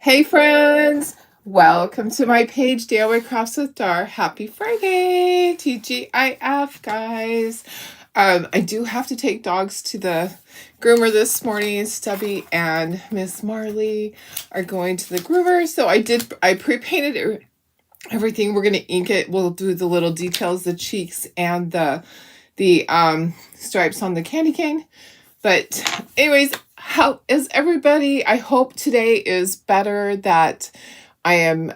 Hey friends, welcome to my page, DIY Crafts with Dar. Happy Friday, TGIF guys. I do have to take dogs to the groomer this morning. Stubby and Miss Marley are going to the groomer. So I pre-painted everything. We're gonna ink it. We'll do the little details, the cheeks and the stripes on the candy cane. But anyways, how is everybody? I hope today is better, that I am,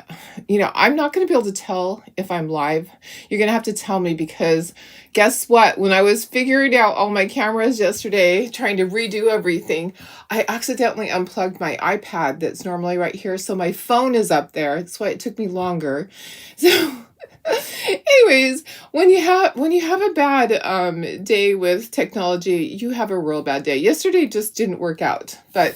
I'm not going to be able to tell if I'm live. You're going to have to tell me, because guess what? When I was figuring out all my cameras yesterday, trying to redo everything, I accidentally unplugged my iPad that's normally right here. So my phone is up there. That's why it took me longer. So anyways, when you have a bad day with technology, you have a real bad day. Yesterday just didn't work out. But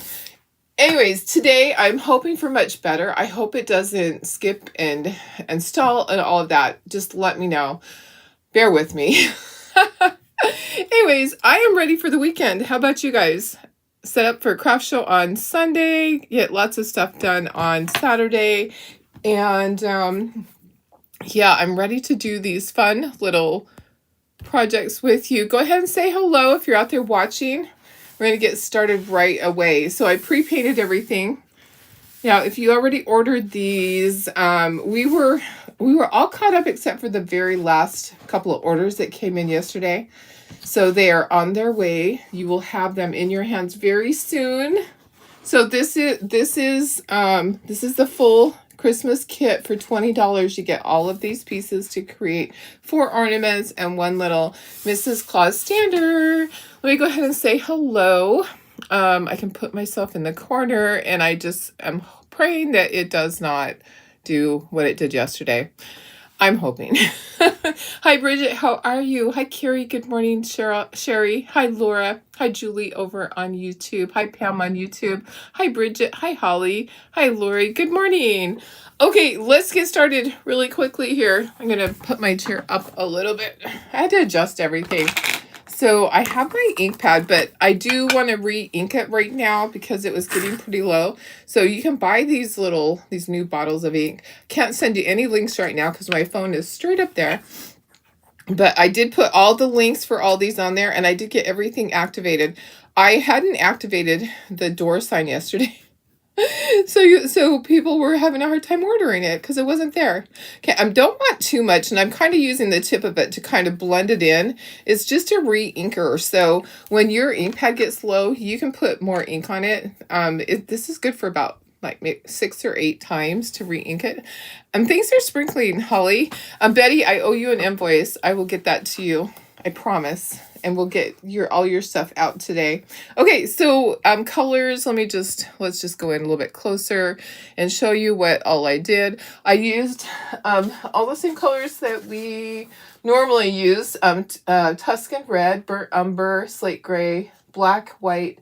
anyways, today I'm hoping for much better. I hope it doesn't skip and stall and all of that. Just let me know. Bear with me. Anyways, I am ready for the weekend. How about you guys? Set up for a craft show on Sunday. Get lots of stuff done on Saturday. And yeah, I'm ready to do these fun little projects with you. Go ahead and say hello if you're out there watching. We're going to get started right away. So I pre-painted everything. Now, if you already ordered these, we were all caught up except for the very last couple of orders that came in yesterday. So they are on their way. You will have them in your hands very soon. So this is the full Christmas kit for $20. You get all of these pieces to create 4 ornaments and one little Mrs. Claus stander. Let me go ahead and say hello. I can put myself in the corner, and I just am praying that it does not do what it did yesterday. I'm hoping. Hi, Bridget. How are you? Hi, Carrie. Good morning, Sherry. Hi, Laura. Hi, Julie over on YouTube. Hi, Pam on YouTube. Hi, Bridget. Hi, Holly. Hi, Lori. Good morning. Okay, let's get started really quickly here. I'm going to put my chair up a little bit. I had to adjust everything. So I have my ink pad, but I do want to re-ink it right now because it was getting pretty low. So you can buy these new bottles of ink. Can't send you any links right now because my phone is straight up there. But I did put all the links for all these on there, and I did get everything activated. I hadn't activated the door sign yesterday. So people were having a hard time ordering it because it wasn't there. Okay, I don't want too much, and I'm kind of using the tip of it to kind of blend it in. It's just a re-inker. So when your ink pad gets low, you can put more ink on it. This is good for about like maybe 6 or 8 times to re-ink it. Things are sprinkling, Holly. Betty, I owe you an invoice. I will get that to you. I promise. And we'll get all your stuff out today. Okay, so colors, let's just go in a little bit closer and show you what all I did. I used all the same colors that we normally use. Tuscan red, burnt umber, slate gray, black, white.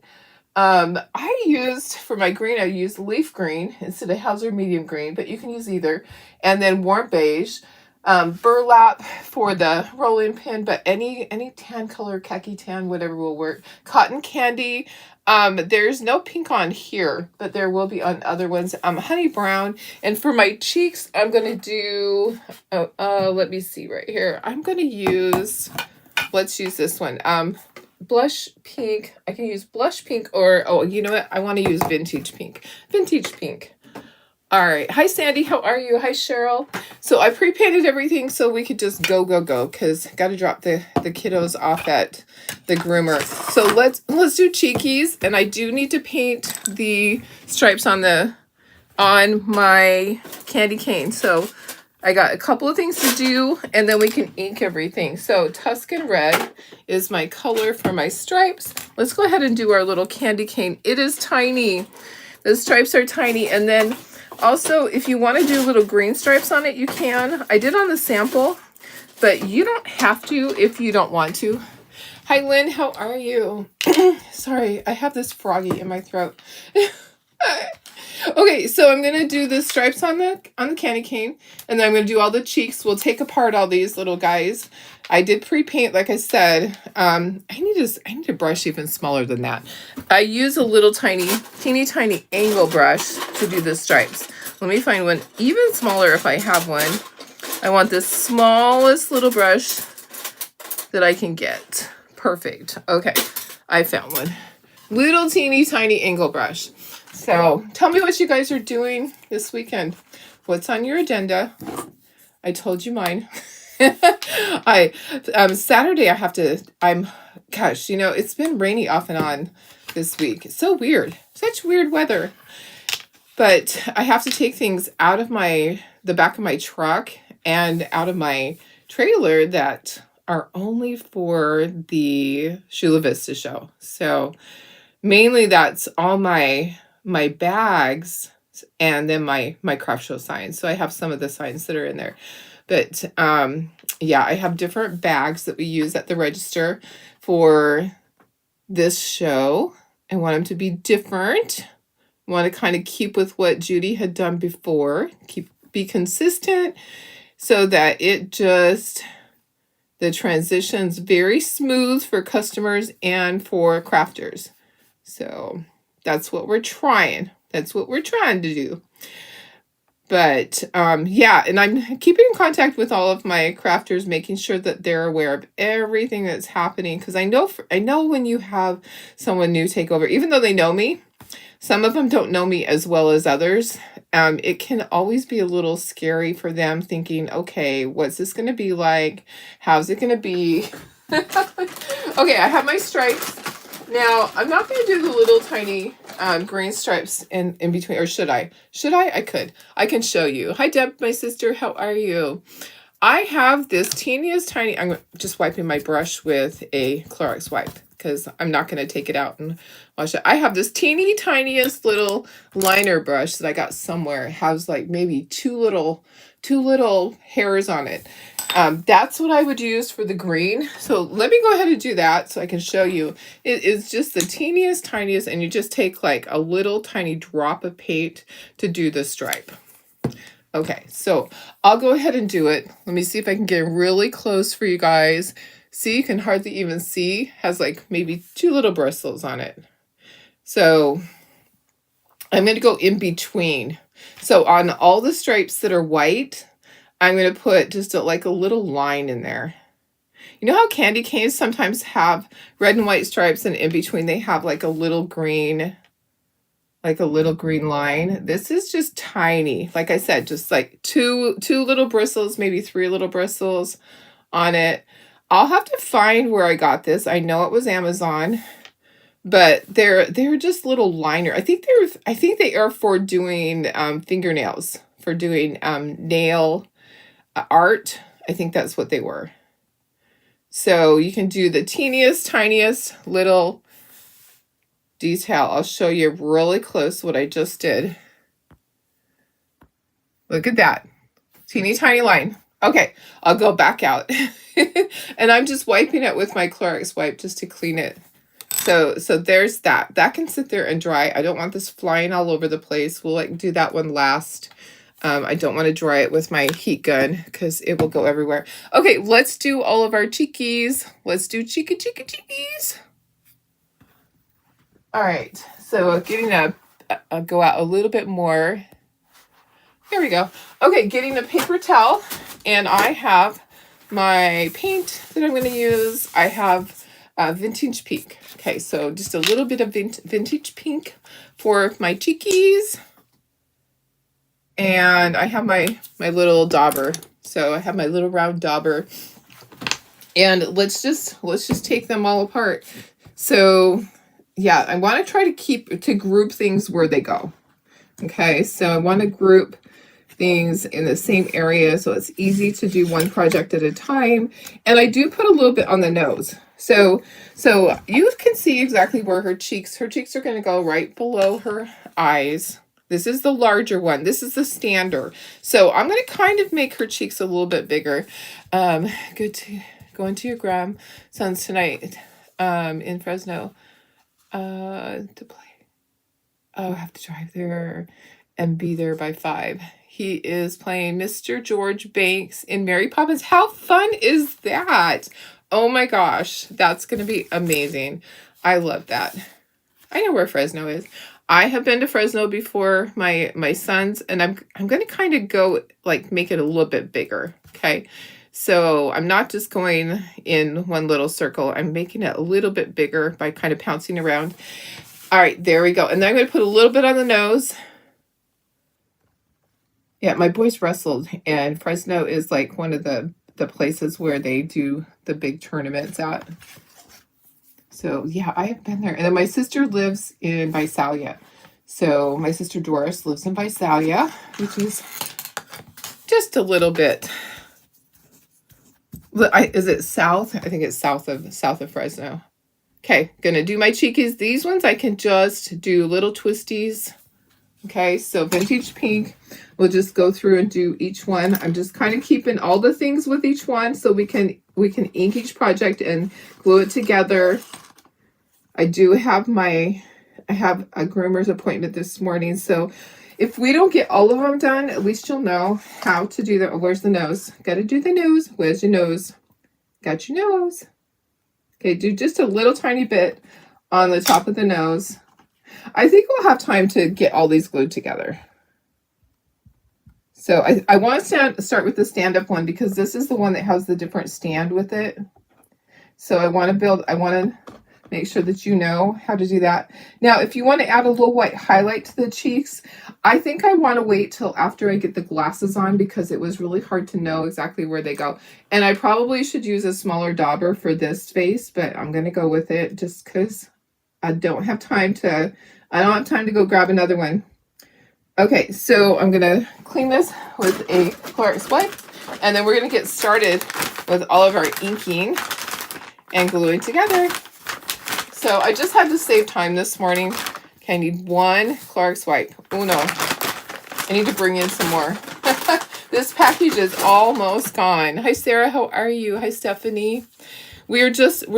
I used, for my green, I used leaf green instead of Hauser medium green, but you can use either. And then warm beige. Burlap for the rolling pin, but any tan color, khaki tan, whatever will work. Cotton candy. There's no pink on here, but there will be on other ones. Honey brown. And for my cheeks, I'm going to do, let me see right here. Let's use this one. Blush pink. I can use blush pink, or, oh, you know what? I want to use vintage pink. Vintage pink. All right. Hi, Sandy. How are you? Hi, Cheryl. So I pre-painted everything so we could just go, because got to drop the kiddos off at the groomer. So let's do cheekies. And I do need to paint the stripes on my candy cane. So I got a couple of things to do, and then we can ink everything. So Tuscan red is my color for my stripes. Let's go ahead and do our little candy cane. It is tiny. The stripes are tiny. And then also, if you want to do little green stripes on it, you can. I did on the sample, but you don't have to if you don't want to. Hi, Lynn. How are you? Sorry, I have this froggy in my throat. Okay, so I'm going to do the stripes on the candy cane, and then I'm going to do all the cheeks. We'll take apart all these little guys. I did pre-paint, like I said. I need a brush even smaller than that. I use a little teeny tiny angle brush to do the stripes. Let me find one even smaller if I have one. I want the smallest little brush that I can get. Perfect. Okay, I found one. Little teeny tiny angle brush. So tell me what you guys are doing this weekend. What's on your agenda? I told you mine. Saturday gosh, you know, it's been rainy off and on this week. It's so weird. Such weird weather. But I have to take things out of the back of my truck and out of my trailer that are only for the Chula Vista show. So mainly that's all my bags and then my craft show signs. So I have some of the signs that are in there. But yeah, I have different bags that we use at the register for this show. I want them to be different. I want to kind of keep with what Judy had done before. Be consistent so that the transition's very smooth for customers and for crafters. So that's what we're trying. That's what we're trying to do. But yeah, and I'm keeping in contact with all of my crafters, making sure that they're aware of everything that's happening. Because I know when you have someone new take over, even though they know me, some of them don't know me as well as others. It can always be a little scary for them thinking, okay, what's this going to be like? How's it going to be? Okay, I have my stripes. Now, I'm not going to do the little tiny green stripes in between, or should I? Should I? I could. I can show you. Hi, Deb, my sister. How are you? I have this teeniest tiny, I'm just wiping my brush with a Clorox wipe because I'm not going to take it out and wash it. I have this teeny tiniest little liner brush that I got somewhere. It has like maybe two little hairs on it. That's what I would use for the green. So let me go ahead and do that so I can show you. It is just the teeniest, tiniest, and you just take like a little tiny drop of paint to do the stripe. Okay, so I'll go ahead and do it. Let me see if I can get really close for you guys. See, you can hardly even see. Has like maybe two little bristles on it. So I'm going to go in between. So on all the stripes that are white, I'm going to put just like a little line in there. You know how candy canes sometimes have red and white stripes, and in between they have like a little green line. This is just tiny. Like I said, just like two little bristles, maybe three little bristles on it. I'll have to find where I got this. I know it was Amazon, but they're just little liner. I think they are for doing fingernails, for doing nail art. I think that's what they were. So you can do the teeniest, tiniest little detail. I'll show you really close what I just did. Look at that. Teeny tiny line. Okay, I'll go back out. And I'm just wiping it with my Clorox wipe just to clean it. So there's that. That can sit there and dry. I don't want this flying all over the place. We'll like do that one last. I don't want to dry it with my heat gun because it will go everywhere. Okay, let's do all of our cheekies. Let's do cheekies. All right, so getting a go out a little bit more. Here we go. Okay, getting a paper towel, and I have my paint that I'm going to use. I have Vintage Pink. Okay, so just a little bit of Vintage Pink for my cheekies. And I have my little dauber. So I have my little round dauber. And let's just take them all apart. So yeah, I want to try to group things where they go. Okay, so I want to group things in the same area so it's easy to do one project at a time. And I do put a little bit on the nose. So you can see exactly where her cheeks are going to go right below her eyes. This is the larger one. This is the standard. So I'm going to kind of make her cheeks a little bit bigger. Good to go into your grandson's tonight in Fresno to play. Oh, I have to drive there and be there by 5. He is playing Mr. George Banks in Mary Poppins. How fun is that? Oh my gosh, that's going to be amazing. I love that. I know where Fresno is. I have been to Fresno before, my sons, and I'm going to kind of go like make it a little bit bigger. Okay. So I'm not just going in one little circle. I'm making it a little bit bigger by kind of pouncing around. All right, there we go. And then I'm going to put a little bit on the nose. Yeah, my boys wrestled, and Fresno is like one of the places where they do the big tournaments at. So yeah, I have been there. And then my sister lives in Visalia. So my sister Doris lives in Visalia, which is just a little bit. Is it south? I think it's south of Fresno. Okay, gonna do my cheekies. These ones I can just do little twisties. Okay, so vintage pink. We'll just go through and do each one. I'm just kind of keeping all the things with each one so we can ink each project and glue it together. I have a groomer's appointment this morning, so if we don't get all of them done, at least you'll know how to do that. Where's the nose? Got to do the nose. Where's your nose? Got your nose. Okay, do just a little tiny bit on the top of the nose. I think we'll have time to get all these glued together. So I want to start with the stand-up one because this is the one that has the different stand with it. So I want to make sure that you know how to do that. Now, if you want to add a little white highlight to the cheeks, I think I want to wait till after I get the glasses on because it was really hard to know exactly where they go. And I probably should use a smaller dauber for this face, but I'm going to go with it just because I don't have time to go grab another one. Okay, so I'm going to clean this with a Clorox wipe, and then we're going to get started with all of our inking and gluing together. So I just had to save time this morning. Okay, I need one Clorox wipe. Oh no, I need to bring in some more. This package is almost gone. Hi Sarah, how are you? Hi Stephanie. We're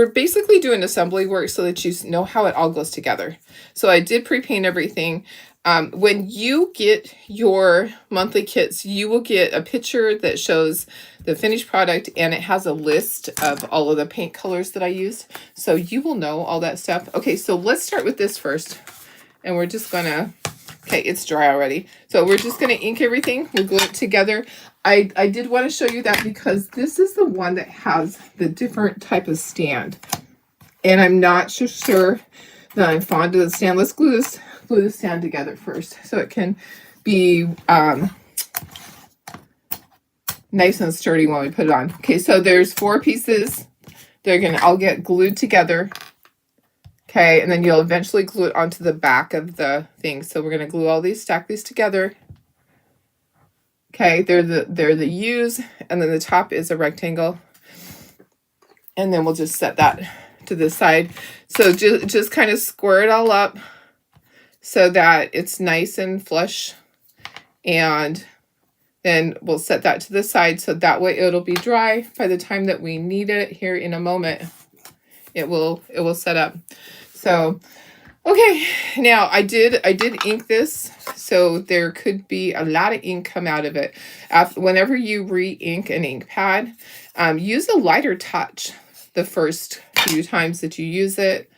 basically doing assembly work so that you know how it all goes together. So I did pre-paint everything. When you get your monthly kits, you will get a picture that shows the finished product, and it has a list of all of the paint colors that I used. So you will know all that stuff. Okay, so let's start with this first. And we're just gonna, okay, it's dry already. So we're just gonna ink everything. We'll glue it together. I did want to show you that because this is the one that has the different type of stand. And I'm not so sure that I'm fond of the stand. Let's glue the stand together first so it can be nice and sturdy when we put it on. Okay, so there's 4 pieces. They're gonna all get glued together. Okay, and then you'll eventually glue it onto the back of the thing. So we're gonna glue all these, stack these together. Okay, they're the U's, and then the top is a rectangle. And then we'll just set that to the side. So just kind of square it all up so that it's nice and flush. And then we'll set that to the side so that way it'll be dry by the time that we need it here in a moment. It will set up. So okay, now I did ink this, so there could be a lot of ink come out of it. Whenever you re-ink an ink pad, use a lighter touch the first few times that you use it,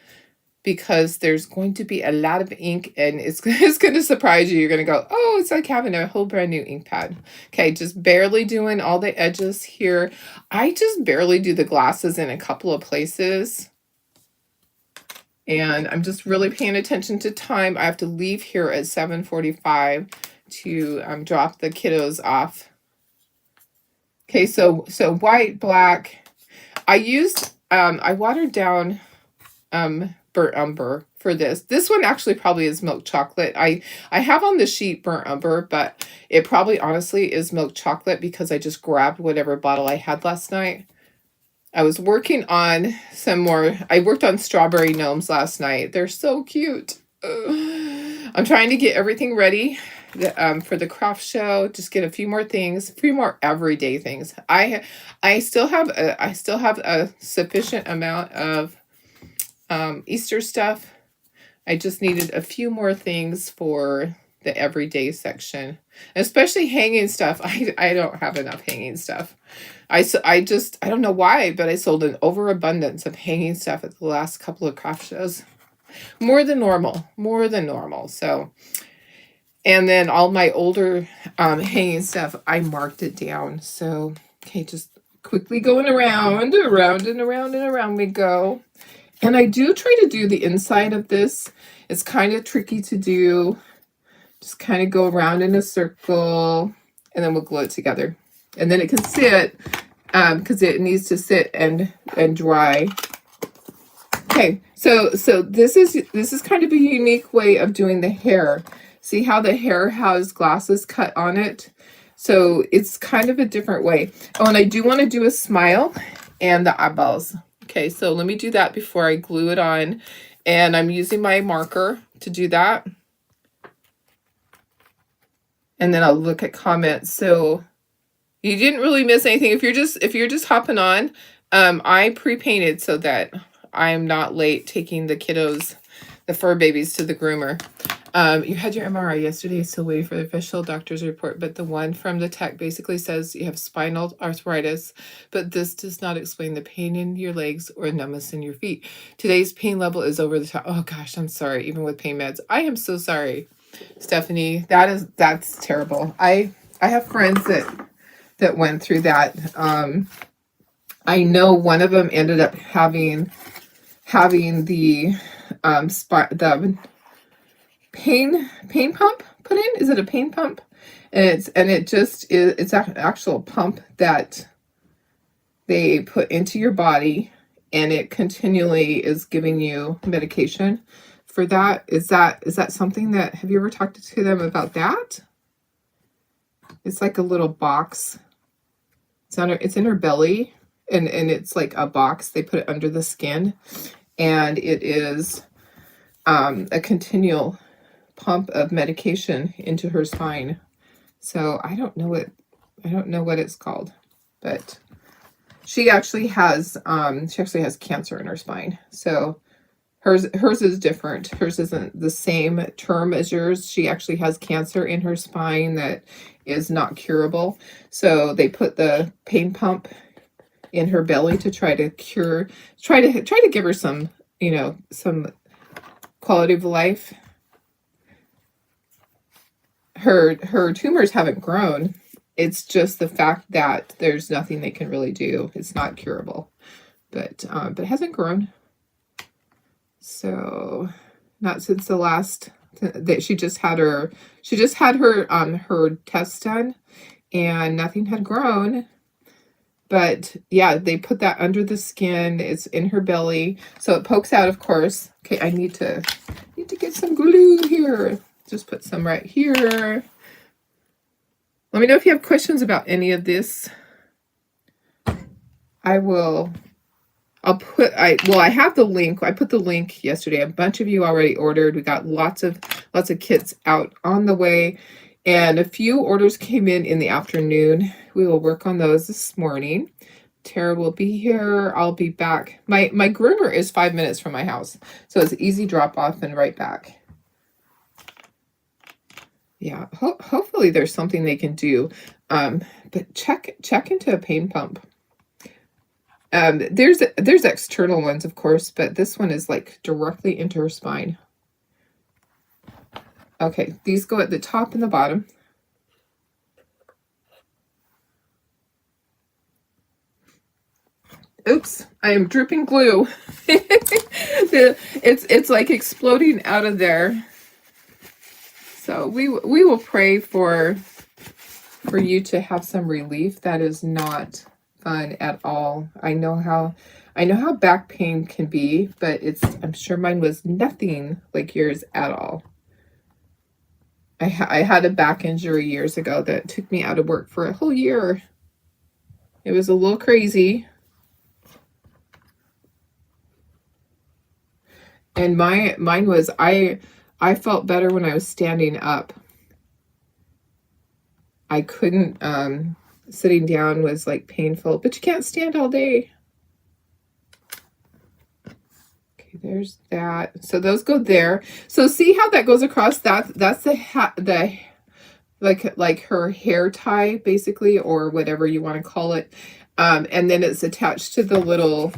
because there's going to be a lot of ink and it's going to surprise you. You're going to go, oh, it's like having a whole brand new ink pad. Okay, just barely doing all the edges here. I just barely do the glasses in a couple of places. And I'm just really paying attention to time. I have to leave here at 7:45 to drop the kiddos off. Okay, so white, black. I used, I watered down burnt umber for this. This one actually probably is milk chocolate. I have on the sheet burnt umber, but it probably honestly is milk chocolate because I just grabbed whatever bottle I had last night. I was working on some more. I worked on strawberry gnomes last night. They're so cute. I'm trying to get everything ready for the craft show. Just get a few more things, a few more everyday things. I still have a sufficient amount of Easter stuff. I just needed a few more things for the everyday section, especially hanging stuff. I don't have enough hanging stuff. I don't know why, but I sold an overabundance of hanging stuff at the last couple of craft shows. more than normal. So, and then all my older hanging stuff, I marked it down. So, okay, just quickly going around and around we go. And I do try to do the inside of this. It's kind of tricky to do. Just kind of go around in a circle, and then we'll glue it together. And then it can sit, because it needs to sit and dry. Okay, so this is kind of a unique way of doing the hair. See how the hair has glasses cut on it? So it's kind of a different way. Oh, and I do want to do a smile and the eyeballs. Okay, so let me do that before I glue it on. And I'm using my marker to do that. And then I'll look at comments. So you didn't really miss anything. If you're just hopping on, I pre-painted so that I'm not late taking the kiddos, the fur babies, to the groomer. You had your MRI yesterday, still waiting for the official doctor's report, but the one from the tech basically says you have spinal arthritis, but this does not explain the pain in your legs or numbness in your feet. Today's pain level is over the top. Oh gosh, I'm sorry, even with pain meds. I am so sorry, Stephanie. That's terrible. I have friends that went through that. I know one of them ended up having the pain pump put in. Is it a pain pump? And it's an actual pump that they put into your body, and it continually is giving you medication for that. Is that something that, have you ever talked to them about that? It's like a little box. It's in her belly, and it's like a box. They put it under the skin, and it is a continual pump of medication into her spine. So I don't know what it's called, but she actually has cancer in her spine. So hers is different. Hers isn't the same term as yours. She actually has cancer in her spine that is not curable. So they put the pain pump in her belly to try to give her some, some quality of life. Her tumors haven't grown. It's just the fact that there's nothing they can really do. It's not curable, but it hasn't grown. So not since the last that she just had her tests done, and nothing had grown. But yeah, they put that under the skin. It's in her belly, so it pokes out, of course. Okay, I need to get some glue here. Just put some right here. Let me know if you have questions about any of this. I have the link. I put the link yesterday. A bunch of you already ordered. We got lots of kits out on the way, and a few orders came in the afternoon. We will work on those this morning. Tara will be here. I'll be back. My groomer is 5 minutes from my house, so it's easy drop off and right back. Yeah, hopefully there's something they can do. But check into a pain pump. There's external ones, of course, but this one is like directly into her spine. Okay, these go at the top and the bottom. Oops, I am dripping glue. It's like exploding out of there. So we will pray for you to have some relief. That is not fun at all. I know how back pain can be, but I'm sure mine was nothing like yours at all. I had a back injury years ago that took me out of work for a whole year. It was a little crazy. And mine was, I felt better when I was standing up. I couldn't, sitting down was like painful, but you can't stand all day. Okay, there's that. So those go there. So see how that goes across? That's the like her hair tie, basically, or whatever you want to call it. And then it's attached to the little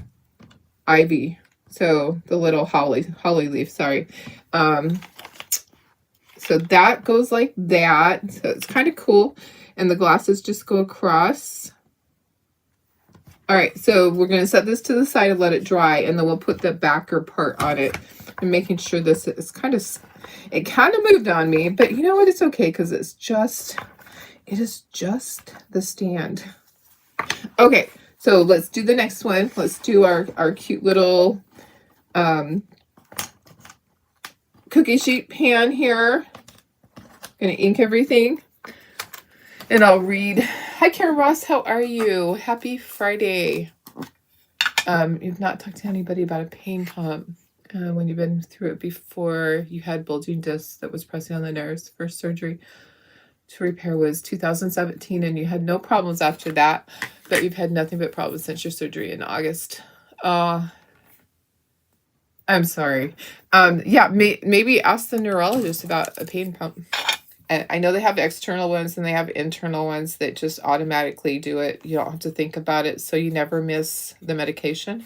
ivy So the little holly leaf, sorry. So that goes like that. So it's kind of cool. And the glasses just go across. All right, so we're going to set this to the side and let it dry, and then we'll put the backer part on it. And making sure this is it kind of moved on me, but you know what? It's okay because it is just the stand. Okay, so let's do the next one. Let's do our cute little cookie sheet pan here. Gonna ink everything. And I'll read. Hi, Karen Ross. How are you? Happy Friday. You've not talked to anybody about a pain pump when you've been through it before. You had bulging discs that was pressing on the nerves. First surgery to repair was 2017, and you had no problems after that. But you've had nothing but problems since your surgery in August. I'm sorry. Yeah, maybe ask the neurologist about a pain pump. I know they have external ones and they have internal ones that just automatically do it. You don't have to think about it, so you never miss the medication.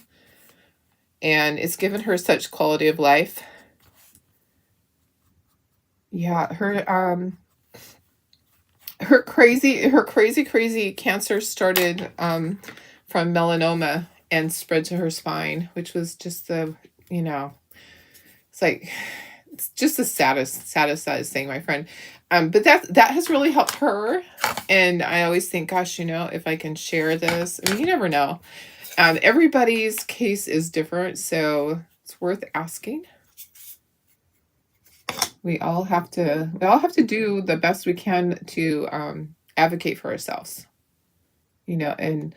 And it's given her such quality of life. Yeah, her crazy cancer started from melanoma and spread to her spine, which was just it's like, it's just the saddest thing, my friend. But that has really helped her. And I always think, gosh, if I can share this, I mean, you never know. Everybody's case is different, so it's worth asking. We all have to do the best we can to advocate for ourselves, and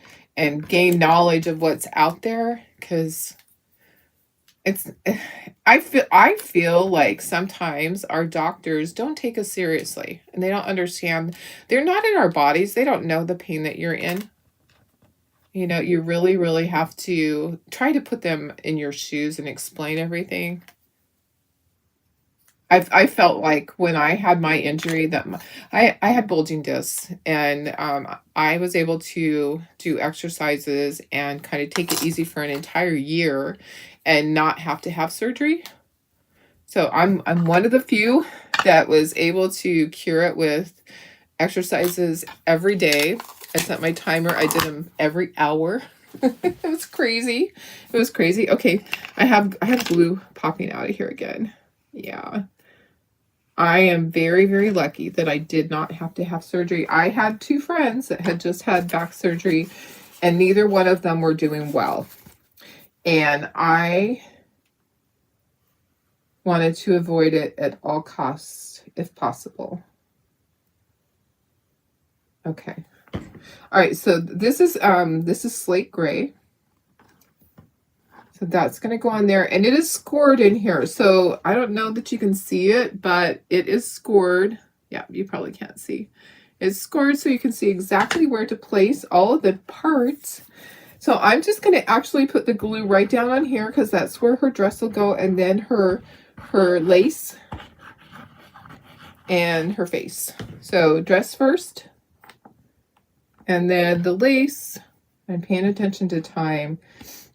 gain knowledge of what's out there, because I feel like sometimes our doctors don't take us seriously, and they don't understand. They're not in our bodies. They don't know the pain that you're in. You really, really have to try to put them in your shoes and explain everything. I felt like when I had my injury that I had bulging discs, and I was able to do exercises and kind of take it easy for an entire year and not have to have surgery. So I'm one of the few that was able to cure it with exercises every day. I set my timer. I did them every hour. It was crazy. Okay, I have glue popping out of here again. Yeah. I am very, very lucky that I did not have to have surgery. I had 2 friends that had just had back surgery, and neither one of them were doing well. And I wanted to avoid it at all costs, if possible. Okay. All right, so this is slate gray. So that's going to go on there, and it is scored in here. So I don't know that you can see it, but it is scored. Yeah, you probably can't see. It's scored so you can see exactly where to place all of the parts. So I'm just going to actually put the glue right down on here because that's where her dress will go, and then her lace and her face. So dress first, and then the lace. I'm paying attention to time.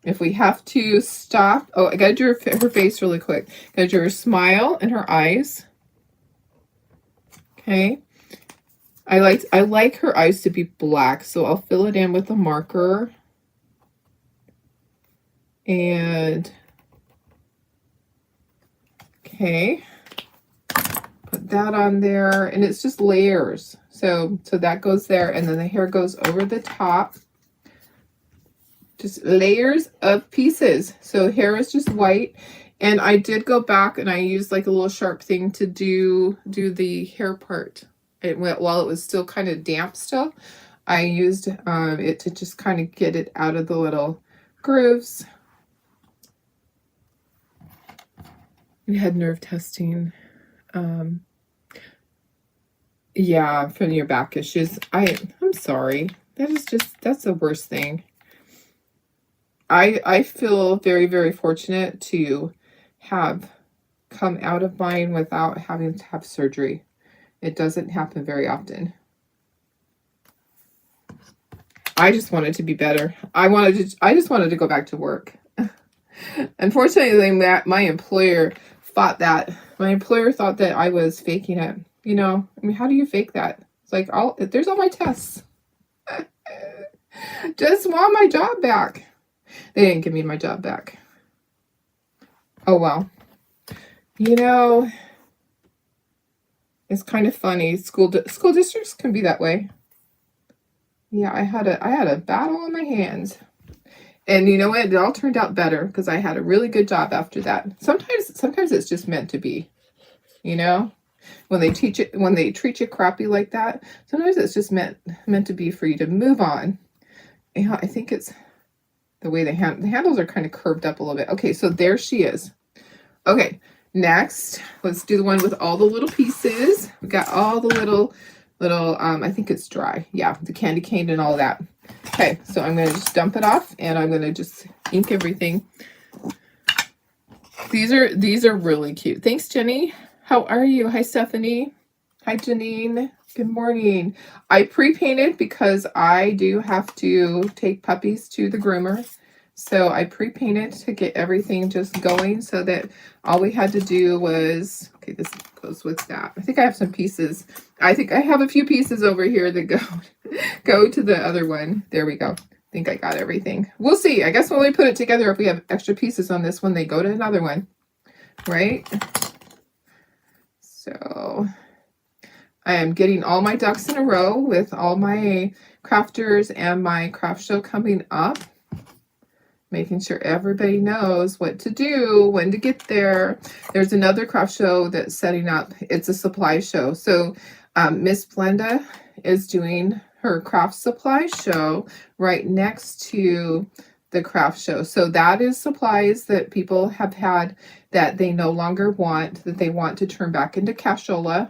If we have to stop, I gotta do her face really quick. Gotta do her smile and her eyes. Okay. I like her eyes to be black, so I'll fill it in with a marker. And okay, put that on there, and it's just layers. So that goes there, and then the hair goes over the top. Just layers of pieces. So hair is just white, and I did go back and I used like a little sharp thing to do the hair part. It went while it was still kind of damp still. I used it to just kind of get it out of the little grooves. We had nerve testing. Yeah, from your back issues. I'm sorry. That's the worst thing. I feel very, very fortunate to have come out of mine without having to have surgery. It doesn't happen very often. I just wanted to be better. I just wanted to go back to work. Unfortunately, my employer thought that. My employer thought that I was faking it. You know, I mean, how do you fake that? It's like, there's all my tests. Just want my job back. They didn't give me my job back. Oh, well. You know, it's kind of funny. School districts can be that way. Yeah, I had a battle on my hands. And you know what? It all turned out better because I had a really good job after that. Sometimes it's just meant to be. You know? When they treat you crappy like that, sometimes it's just meant to be for you to move on. Yeah, I think it's the way the handles are kind of curved up a little bit. Okay, so there she is. Okay, next, let's do the one with all the little pieces. We got all the little, I think it's dry. Yeah, the candy cane and all that. Okay, so I'm going to just dump it off, and I'm going to just ink everything. These are really cute. Thanks, Jenny. How are you? Hi, Stephanie. Hi, Janine. Good morning. I pre-painted because I do have to take puppies to the groomer. So I pre-painted to get everything just going so that all we had to do was, okay, this goes with that. I think I have some pieces. I think I have a few pieces over here that go to the other one. There we go. I think I got everything. We'll see. I guess when we put it together, if we have extra pieces on this one, they go to another one, right? So I am getting all my ducks in a row with all my crafters and my craft show coming up. Making sure everybody knows what to do, when to get there. There's another craft show that's setting up. It's a supply show. So Miss Blenda is doing her craft supply show right next to the craft show. So that is supplies that people have had that they no longer want, that they want to turn back into cashola.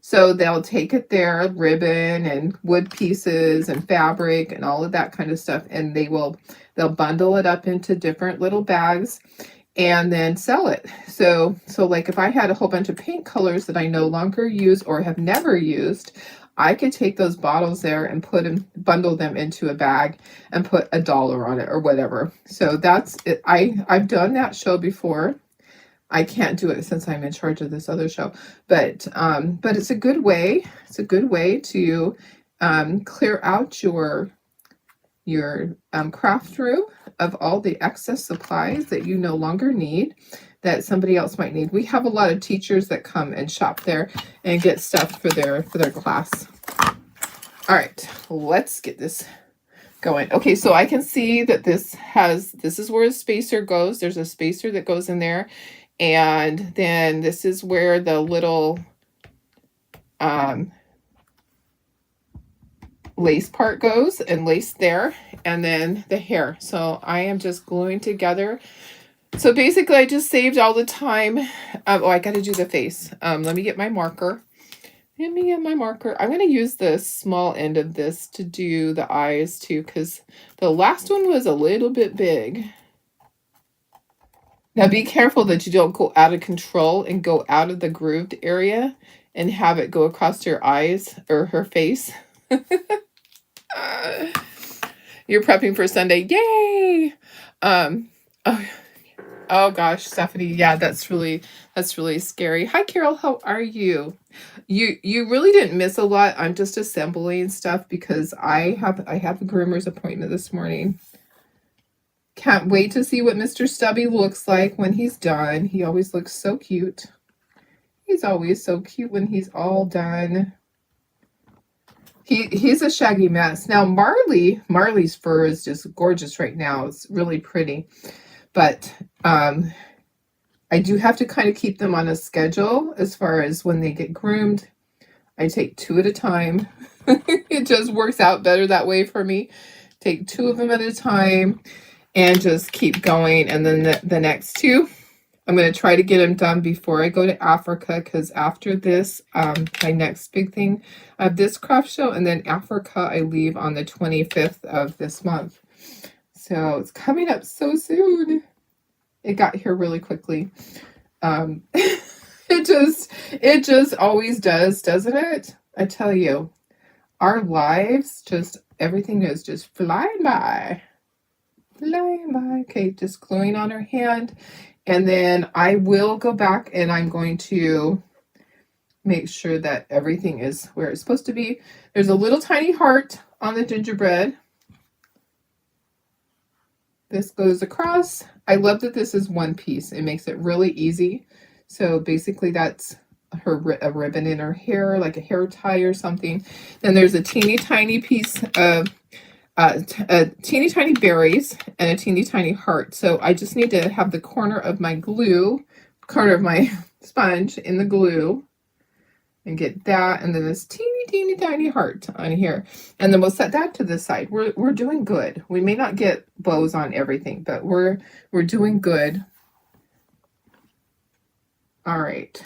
So they'll take it there, ribbon and wood pieces and fabric and all of that kind of stuff, and they'll bundle it up into different little bags and then sell it. So like if I had a whole bunch of paint colors that I no longer use or have never used, I could take those bottles there and bundle them into a bag and put $1 on it or whatever. So that's it. I've done that show before. I can't do it since I'm in charge of this other show, but it's a good way. It's a good way to clear out your craft room of all the excess supplies that you no longer need, that somebody else might need. We have a lot of teachers that come and shop there and get stuff for their class. All right, let's get this going. Okay, so I can see that this is where a spacer goes. There's a spacer that goes in there. And then this is where the little lace part goes, and lace there, and then the hair. So I am just gluing together. So basically I just saved all the time. Oh, I got to do the face. Let me get my marker. I'm going to use the small end of this to do the eyes too, because the last one was a little bit big. Now be careful that you don't go out of control and go out of the grooved area and have it go across your eyes or her face. You're prepping for Sunday. Yay! Oh gosh, Stephanie. Yeah, that's really scary. Hi Carol, how are you? You really didn't miss a lot. I'm just assembling stuff because I have a groomer's appointment this morning. Can't wait to see what Mr. Stubby looks like when he's done. He always looks so cute. He's always so cute when he's all done. He's a shaggy mess. Now Marley's fur is just gorgeous right now. It's really pretty. But I do have to kind of keep them on a schedule as far as when they get groomed. I take 2 at a time. It just works out better that way for me. Take 2 of them at a time and just keep going. And then the next 2, I'm going to try to get them done before I go to Africa, because after this, my next big thing, I have this craft show, and then Africa I leave on the 25th of this month. So it's coming up so soon. It got here really quickly. It just always does, doesn't it? I tell you, our lives, just everything is just flying by. Okay, just gluing on her hand. And then I will go back and I'm going to make sure that everything is where it's supposed to be. There's a little tiny heart on the gingerbread. This goes across. I love that this is one piece. It makes it really easy. So basically that's a ribbon in her hair, like a hair tie or something. Then there's a teeny tiny piece of teeny tiny berries and a teeny tiny heart. So I just need to have the corner of my sponge in the glue and get that, and then this teeny tiny heart on here, and then we'll set that to the side. We're doing good. We may not get bows on everything, but we're doing good. All right,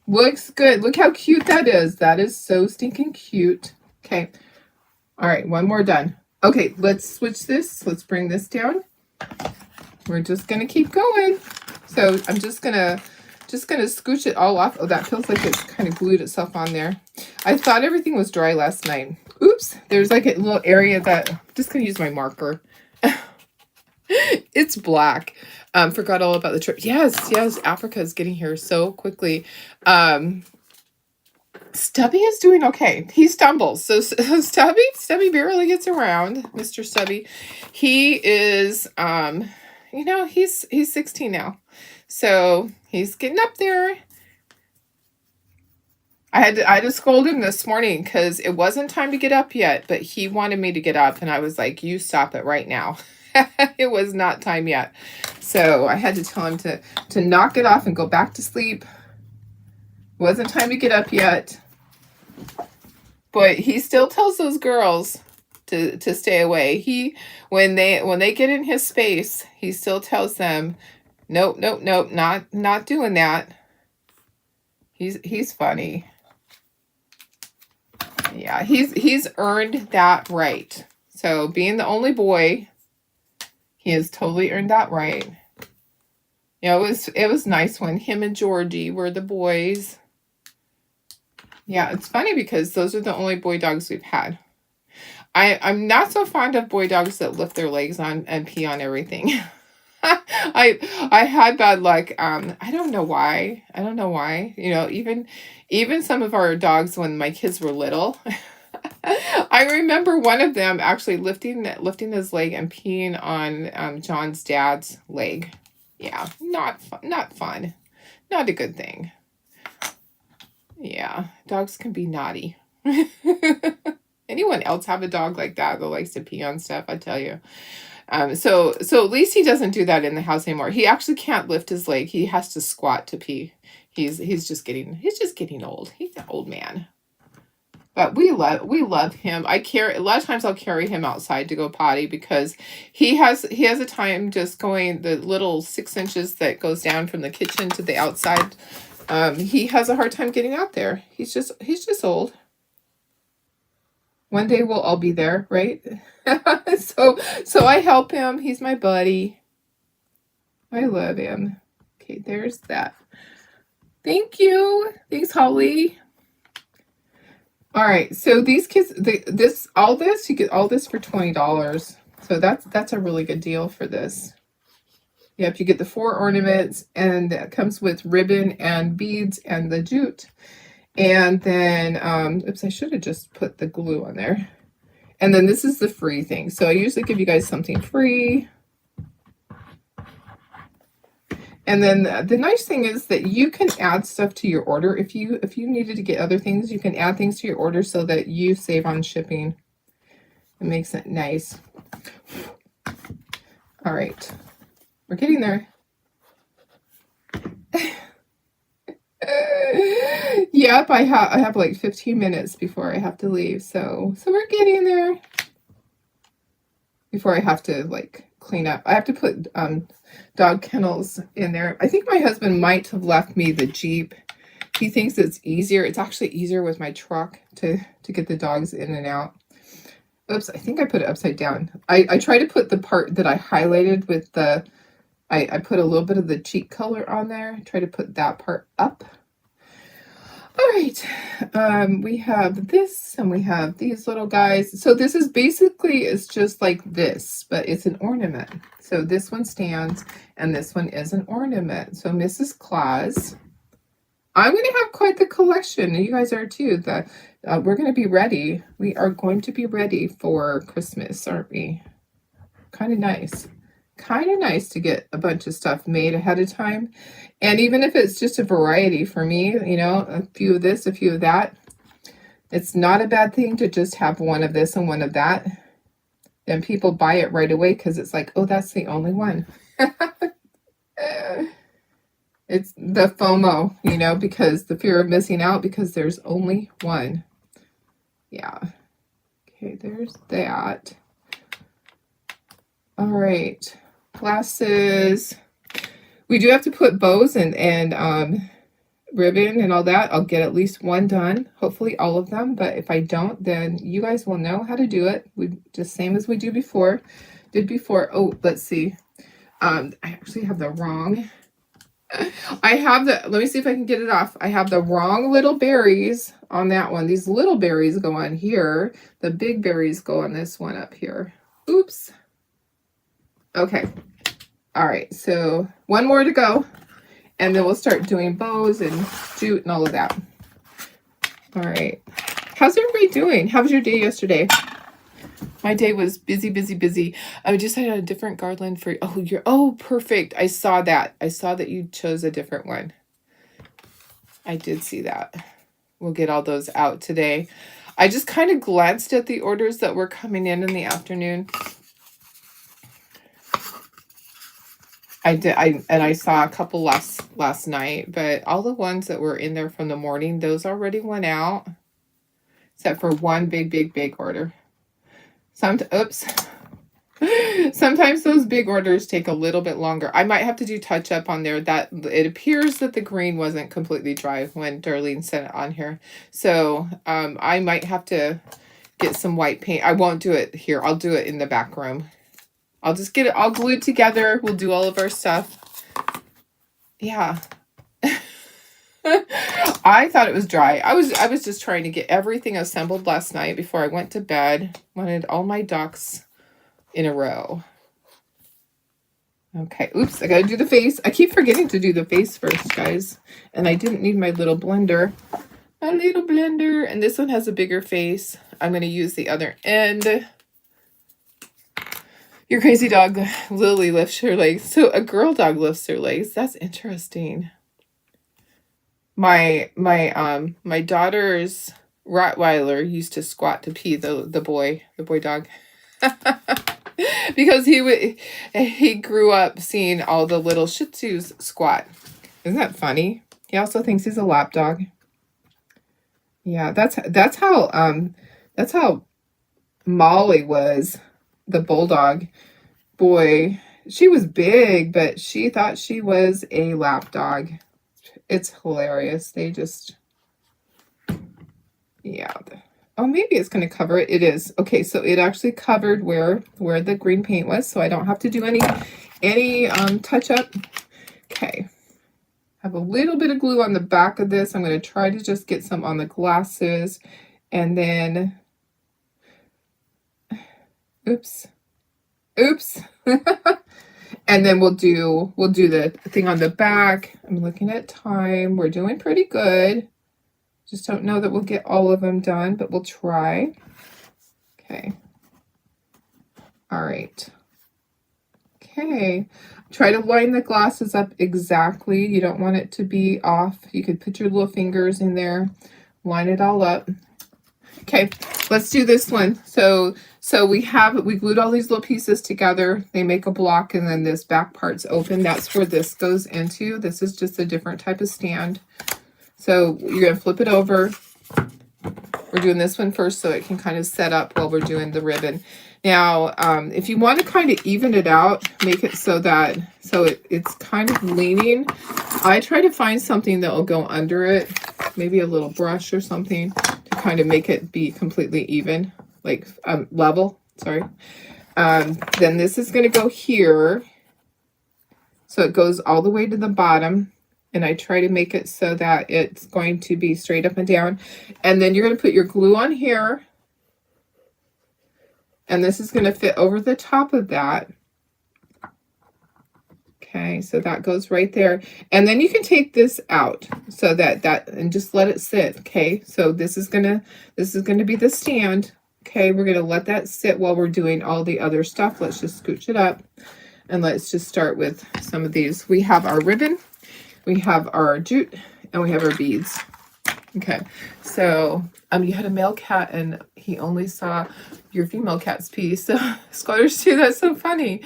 looks good. Look how cute that is. That is so stinking cute. Okay, all right, one more done. Okay, let's switch this. Let's bring this down. We're just gonna keep going. So I'm just gonna scooch it all off. Oh, that feels like it's kind of glued itself on there. I thought everything was dry last night. Oops, there's like a little area that I'm just gonna use my marker. It's black. Forgot all about the trip. Yes, Africa is getting here so quickly. Stubby is doing okay. He stumbles. So Stubby barely gets around. Mr. Stubby. He is he's 16 now. So he's getting up there. I had to scold him this morning because it wasn't time to get up yet, but he wanted me to get up and I was like, you stop it right now. It was not time yet. So I had to tell him to knock it off and go back to sleep. It wasn't time to get up yet. But he still tells those girls to stay away. When they get in his space, he still tells them, nope, not doing that. He's funny. Yeah, he's earned that right. So being the only boy, he has totally earned that right. It was nice when him and Georgie were the boys. Yeah, it's funny because those are the only boy dogs we've had. I'm not so fond of boy dogs that lift their legs on and pee on everything. I had bad luck. I don't know why. Even some of our dogs when my kids were little. I remember one of them actually lifting his leg and peeing on John's dad's leg. Yeah, not fun. Not a good thing. Yeah, dogs can be naughty. Anyone else have a dog like that likes to pee on stuff? I tell you. So at least he doesn't do that in the house anymore. He actually can't lift his leg. He has to squat to pee. He's just getting old. He's an old man. But we love him. A lot of times I'll carry him outside to go potty because he has a time just going the little 6 inches that goes down from the kitchen to the outside. He has a hard time getting out there. He's just old. One day we'll all be there, right? So I help him. He's my buddy. I love him. Okay, there's that. Thank you. Thanks, Holly. All right, so these kids, you get all this for $20. So that's a really good deal for this. Yep, you get the 4 ornaments, and that comes with ribbon and beads and the jute. And then, oops, I should have just put the glue on there. And then this is the free thing. So I usually give you guys something free. And then the nice thing is that you can add stuff to your order. If you needed to get other things, you can add things to your order so that you save on shipping. It makes it nice. All right. We're getting there. Yep, I have like 15 minutes before I have to leave. So we're getting there. Before I have to like clean up. I have to put dog kennels in there. I think my husband might have left me the Jeep. He thinks it's easier. It's actually easier with my truck to get the dogs in and out. Oops, I think I put it upside down. I try to put the part that I highlighted with the, I put a little bit of the cheek color on there. Try to put that part up. All right, we have this and we have these little guys. So this is basically, it's just like this, but it's an ornament. So this one stands and this one is an ornament. So Mrs. Claus, I'm going to have quite the collection, and you guys are too. That we're going to be ready. We are going to be ready for Christmas, aren't we? Kind of nice. Kind of nice to get a bunch of stuff made ahead of time. And even if it's just a variety for me, you know, a few of this, a few of that, it's not a bad thing to just have one of this and one of that. And people buy it right away because it's like, oh, that's the only one. It's the FOMO, you know, because the fear of missing out because there's only one. Yeah. Okay, there's that. All right. Glasses. We do have to put bows and ribbon and all that. I'll get at least one done. Hopefully all of them. But if I don't, then you guys will know how to do it. We just same as we did before. Oh, let's see. I actually have the wrong. I have the, let me see if I can get it off. I have the wrong little berries on that one. These little berries go on here. The big berries go on this one up here. Oops. Okay. All right. So one more to go. And then we'll start doing bows and jute and all of that. All right. How's everybody doing? How was your day yesterday? My day was busy, busy, busy. I just had a different garland for, oh, perfect. I saw that. I saw that you chose a different one. I did see that. We'll get all those out today. I just kind of glanced at the orders that were coming in the afternoon. I saw a couple last night, but all the ones that were in there from the morning, those already went out, except for one big order. Sometimes those big orders take a little bit longer. I might have to do touch up on there. That it appears that the green wasn't completely dry when Darlene sent it on here, so I might have to get some white paint. I won't do it here. I'll do it in the back room. I'll just get it all glued together. We'll do all of our stuff. Yeah. I thought it was dry. I was just trying to get everything assembled last night before I went to bed. Wanted all my ducks in a row. Okay. Oops, I gotta do the face. I keep forgetting to do the face first, guys. And I didn't need my little blender. My little blender. And this one has a bigger face. I'm gonna use the other end. Your crazy dog, Lily, lifts her legs. So a girl dog lifts her legs. That's interesting. My daughter's Rottweiler used to squat to pee the boy dog. Because he grew up seeing all the little Shih Tzus squat. Isn't that funny? He also thinks he's a lap dog. Yeah, that's how Molly was. The bulldog boy, she was big, but she thought she was a lap dog. It's hilarious. They just, yeah. Oh, maybe it's going to cover it. It is. Okay, so it actually covered where the green paint was, so I don't have to do any touch up. Okay. Have a little bit of glue on the back of this. I'm going to try to just get some on the glasses, and then oops. And then we'll do the thing on the back. I'm looking at time. We're doing pretty good. Just don't know that we'll get all of them done, but we'll try. Okay. All right. Okay. Try to line the glasses up exactly. You don't want it to be off. You could put your little fingers in there, line it all up. Okay, let's do this one. So we glued all these little pieces together. They make a block, and then this back part's open. That's where this goes into. This is just a different type of stand. So you're going to flip it over. We're doing this one first so it can kind of set up while we're doing the ribbon. Now, if you want to kind of even it out, make it so that it's kind of leaning. I try to find something that will go under it, maybe a little brush or something, to kind of make it be completely even, like level. Sorry. Then this is going to go here, so it goes all the way to the bottom. And I try to make it so that it's going to be straight up and down. And then you're going to put your glue on here. And this is going to fit over the top of that. Okay, so that goes right there. And then you can take this out so that and just let it sit. Okay, so this is gonna be the stand. Okay, we're gonna let that sit while we're doing all the other stuff. Let's just scooch it up and let's just start with some of these. We have our ribbon, we have our jute, and we have our beads. Okay, so you had a male cat and he only saw your female cat's piece. So Squatters too, that's so funny.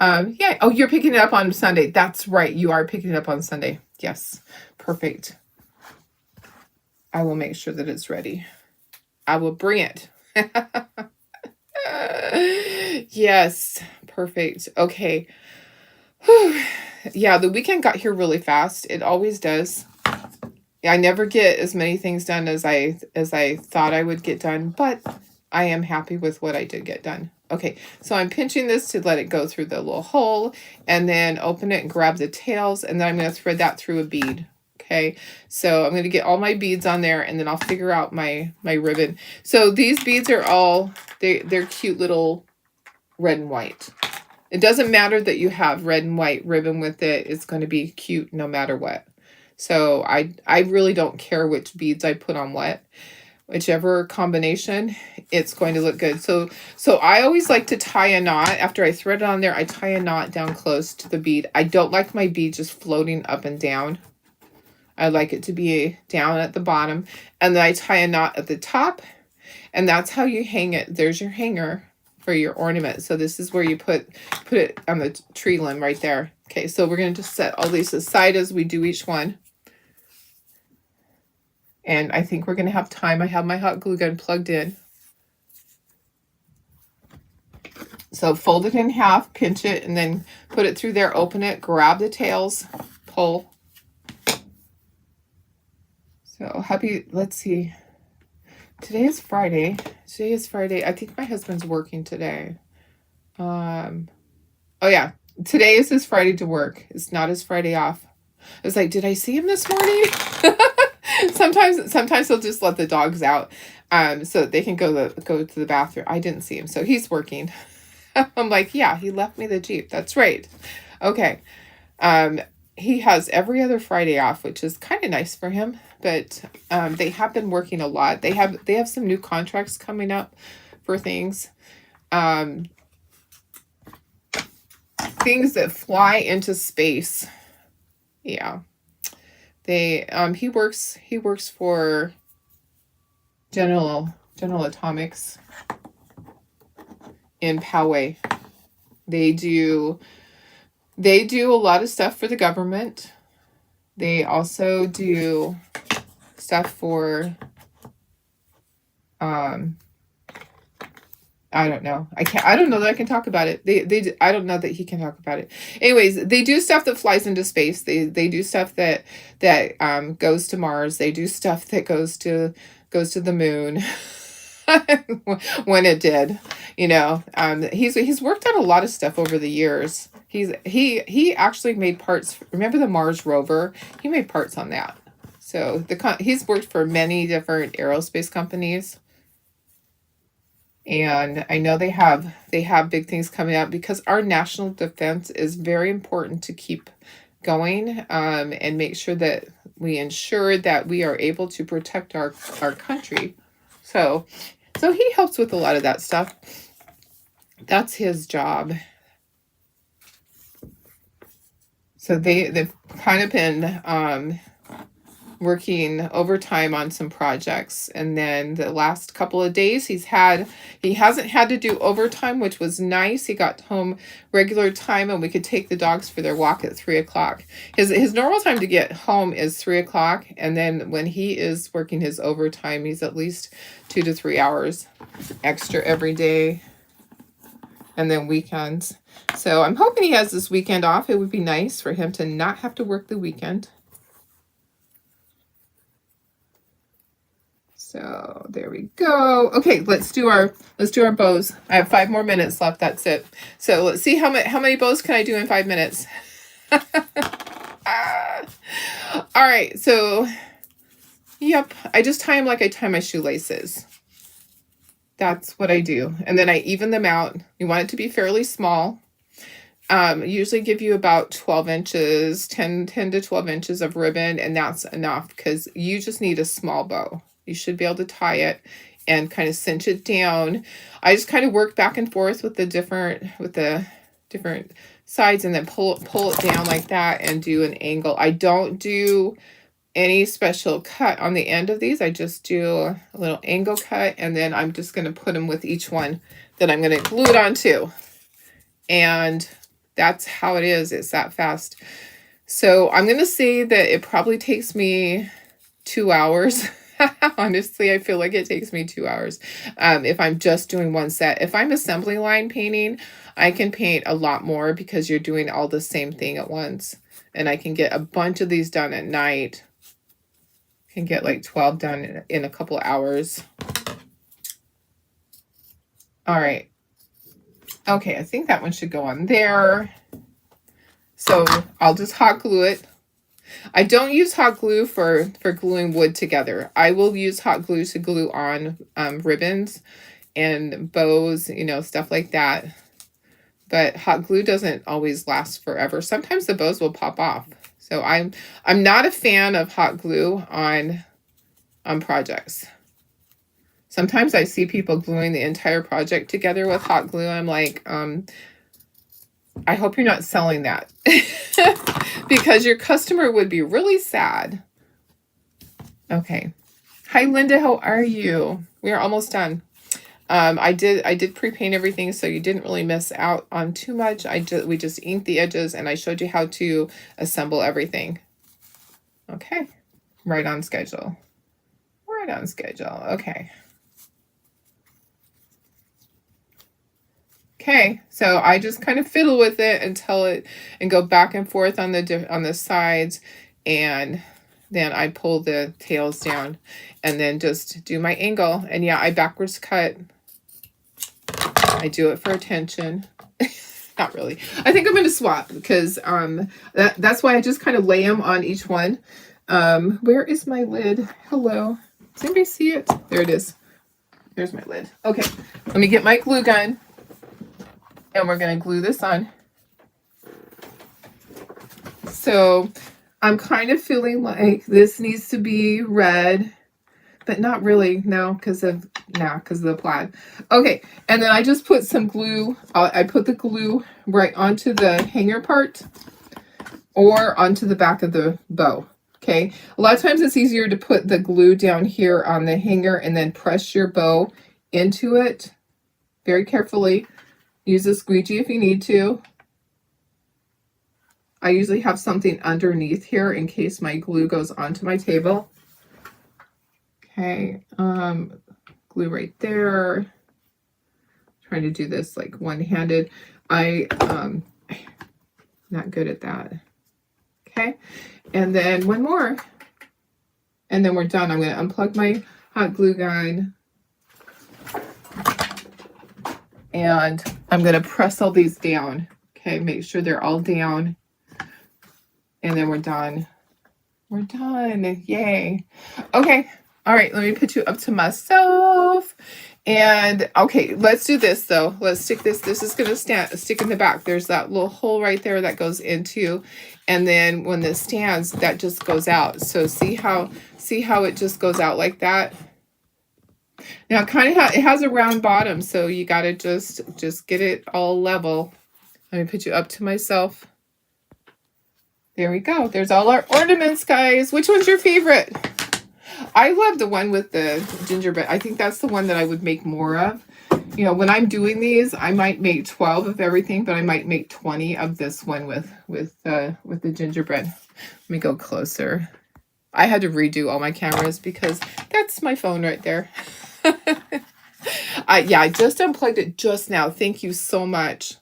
Yeah, oh, you're picking it up on Sunday. That's right, you are picking it up on Sunday. Yes, perfect. I will make sure that it's ready. I will bring it. Yes, perfect. Okay. Whew. Yeah, the weekend got here really fast. It always does. Yeah, I never get as many things done as I thought I would get done, but I am happy with what I did get done. Okay, so I'm pinching this to let it go through the little hole, and then open it and grab the tails, and then I'm going to thread that through a bead. Okay, so I'm going to get all my beads on there, and then I'll figure out my ribbon. So these beads are all, they're cute little red and white. It doesn't matter that you have red and white ribbon with it. It's going to be cute no matter what. So I really don't care which beads I put on what. Whichever combination, it's going to look good. So I always like to tie a knot. After I thread it on there, I tie a knot down close to the bead. I don't like my bead just floating up and down. I like it to be down at the bottom. And then I tie a knot at the top. And that's how you hang it. There's your hanger for your ornament. So this is where you put it on the tree limb right there. Okay, so we're going to just set all these aside as we do each one. And I think we're going to have time. I have my hot glue gun plugged in. So fold it in half, pinch it, and then put it through there, open it, grab the tails, pull. So happy, let's see. Today is Friday. I think my husband's working today. Oh yeah, today is his Friday to work. It's not his Friday off. I was like, did I see him this morning? Sometimes he'll just let the dogs out so that they can go to the bathroom. I didn't see him, so he's working. I'm like, yeah, he left me the Jeep. That's right. Okay. He has every other Friday off, which is kind of nice for him, but they have been working a lot. They have some new contracts coming up for things. Things that fly into space. Yeah. He works for General Atomics in Poway. They do a lot of stuff for the government. They also do stuff for I don't know. I don't know that I can talk about it. I don't know that he can talk about it. Anyways, they do stuff that flies into space. They do stuff that goes to Mars. They do stuff that goes to the moon. When it did, you know. He's worked on a lot of stuff over the years. He actually made parts. Remember the Mars rover? He made parts on that. So he's worked for many different aerospace companies. And I know they have big things coming up because our national defense is very important to keep going and make sure that we ensure that we are able to protect our country. So he helps with a lot of that stuff. That's his job. So they've kind of been working overtime on some projects, and then the last couple of days he hasn't had to do overtime, which was nice. He got home regular time, and we could take the dogs for their walk at 3:00. His normal time to get home is 3:00, and then when he is working his overtime, he's at least 2 to 3 hours extra every day, and then weekends. So I'm hoping he has this weekend off. It would be nice for him to not have to work the weekend. So there we go. Okay, let's do our bows. I have 5 more minutes left. That's it. So let's see how many bows can I do in 5 minutes. All right, so yep, I just tie them like I tie my shoelaces. That's what I do. And then I even them out. You want it to be fairly small. Usually give you about 12 inches, 10 to 12 inches of ribbon, and that's enough because you just need a small bow. You should be able to tie it and kind of cinch it down. I just kind of work back and forth with the different sides and then pull it down like that and do an angle. I don't do any special cut on the end of these. I just do a little angle cut, and then I'm just going to put them with each one that I'm going to glue it onto. And that's how it is. It's that fast. So I'm going to say that it probably takes me 2 hours. Honestly, I feel like it takes me 2 hours if I'm just doing one set. If I'm assembly line painting, I can paint a lot more because you're doing all the same thing at once. And I can get a bunch of these done at night. Can get like 12 done in a couple hours. All right. Okay, I think that one should go on there. So I'll just hot glue it. I don't use hot glue for gluing wood together. I will use hot glue to glue on ribbons and bows, you know, stuff like that. But hot glue doesn't always last forever. Sometimes the bows will pop off. So I'm not a fan of hot glue on projects. Sometimes I see people gluing the entire project together with hot glue. I'm like, I hope you're not selling that because your customer would be really sad. Okay. Hi, Linda. How are you? We are almost done. I did pre-paint everything, so you didn't really miss out on too much. We just inked the edges, and I showed you how to assemble everything. Okay. Right on schedule. Right on schedule. Okay. Okay, so I just kind of fiddle with it and go back and forth on the sides, and then I pull the tails down and then just do my angle. And yeah, I backwards cut. I do it for attention. Not really. I think I'm going to swap because that's why I just kind of lay them on each one. Where is my lid? Hello. Does anybody see it? There it is. There's my lid. Okay, let me get my glue gun. And we're going to glue this on. So I'm kind of feeling like this needs to be red, but not really. No, because of the plaid. Okay, and then I just put some glue. I put the glue right onto the hanger part or onto the back of the bow. Okay, a lot of times it's easier to put the glue down here on the hanger and then press your bow into it very carefully. Use a squeegee if you need to. I usually have something underneath here in case my glue goes onto my table. Okay, glue right there. Trying to do this like one-handed. I'm not good at that. Okay, and then one more. And then we're done. I'm going to unplug my hot glue gun. And I'm going to press all these down. Okay, make sure they're all down. And then we're done. We're done. Yay. Okay. All right, let me put you up to myself. And okay, let's do this though. Let's stick this. This is going to stick in the back. There's that little hole right there that goes into. And then when this stands, that just goes out. So see how it just goes out like that? Now it has a round bottom, so you got to just get it all level. Let me put you up to myself. There we go. There's all our ornaments, guys. Which one's your favorite? I love the one with the gingerbread. I think that's the one that I would make more of. You know, when I'm doing these, I might make 12 of everything, but I might make 20 of this one with the gingerbread. Let me go closer. I had to redo all my cameras because that's my phone right there. Yeah, I just unplugged it just now. Thank you so much.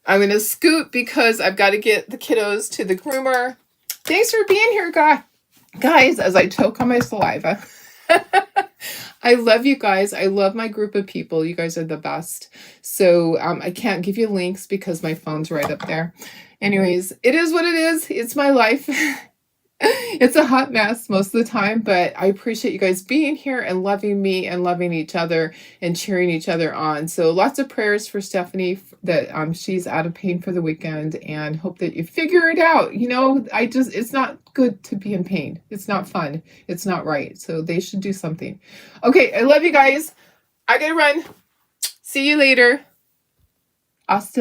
I'm going to scoot because I've got to get the kiddos to the groomer. Thanks for being here, guys, as I choke on my saliva. I love you guys. I love my group of people. You guys are the best. So I can't give you links because my phone's right up there. Anyways, it is what it is. It's my life. It's a hot mess most of the time, but I appreciate you guys being here and loving me and loving each other and cheering each other on. So lots of prayers for Stephanie that she's out of pain for the weekend, and hope that you figure it out. You know, it's not good to be in pain. It's not fun. It's not right. So they should do something. Okay, I love you guys. I gotta run. See you later. Hasta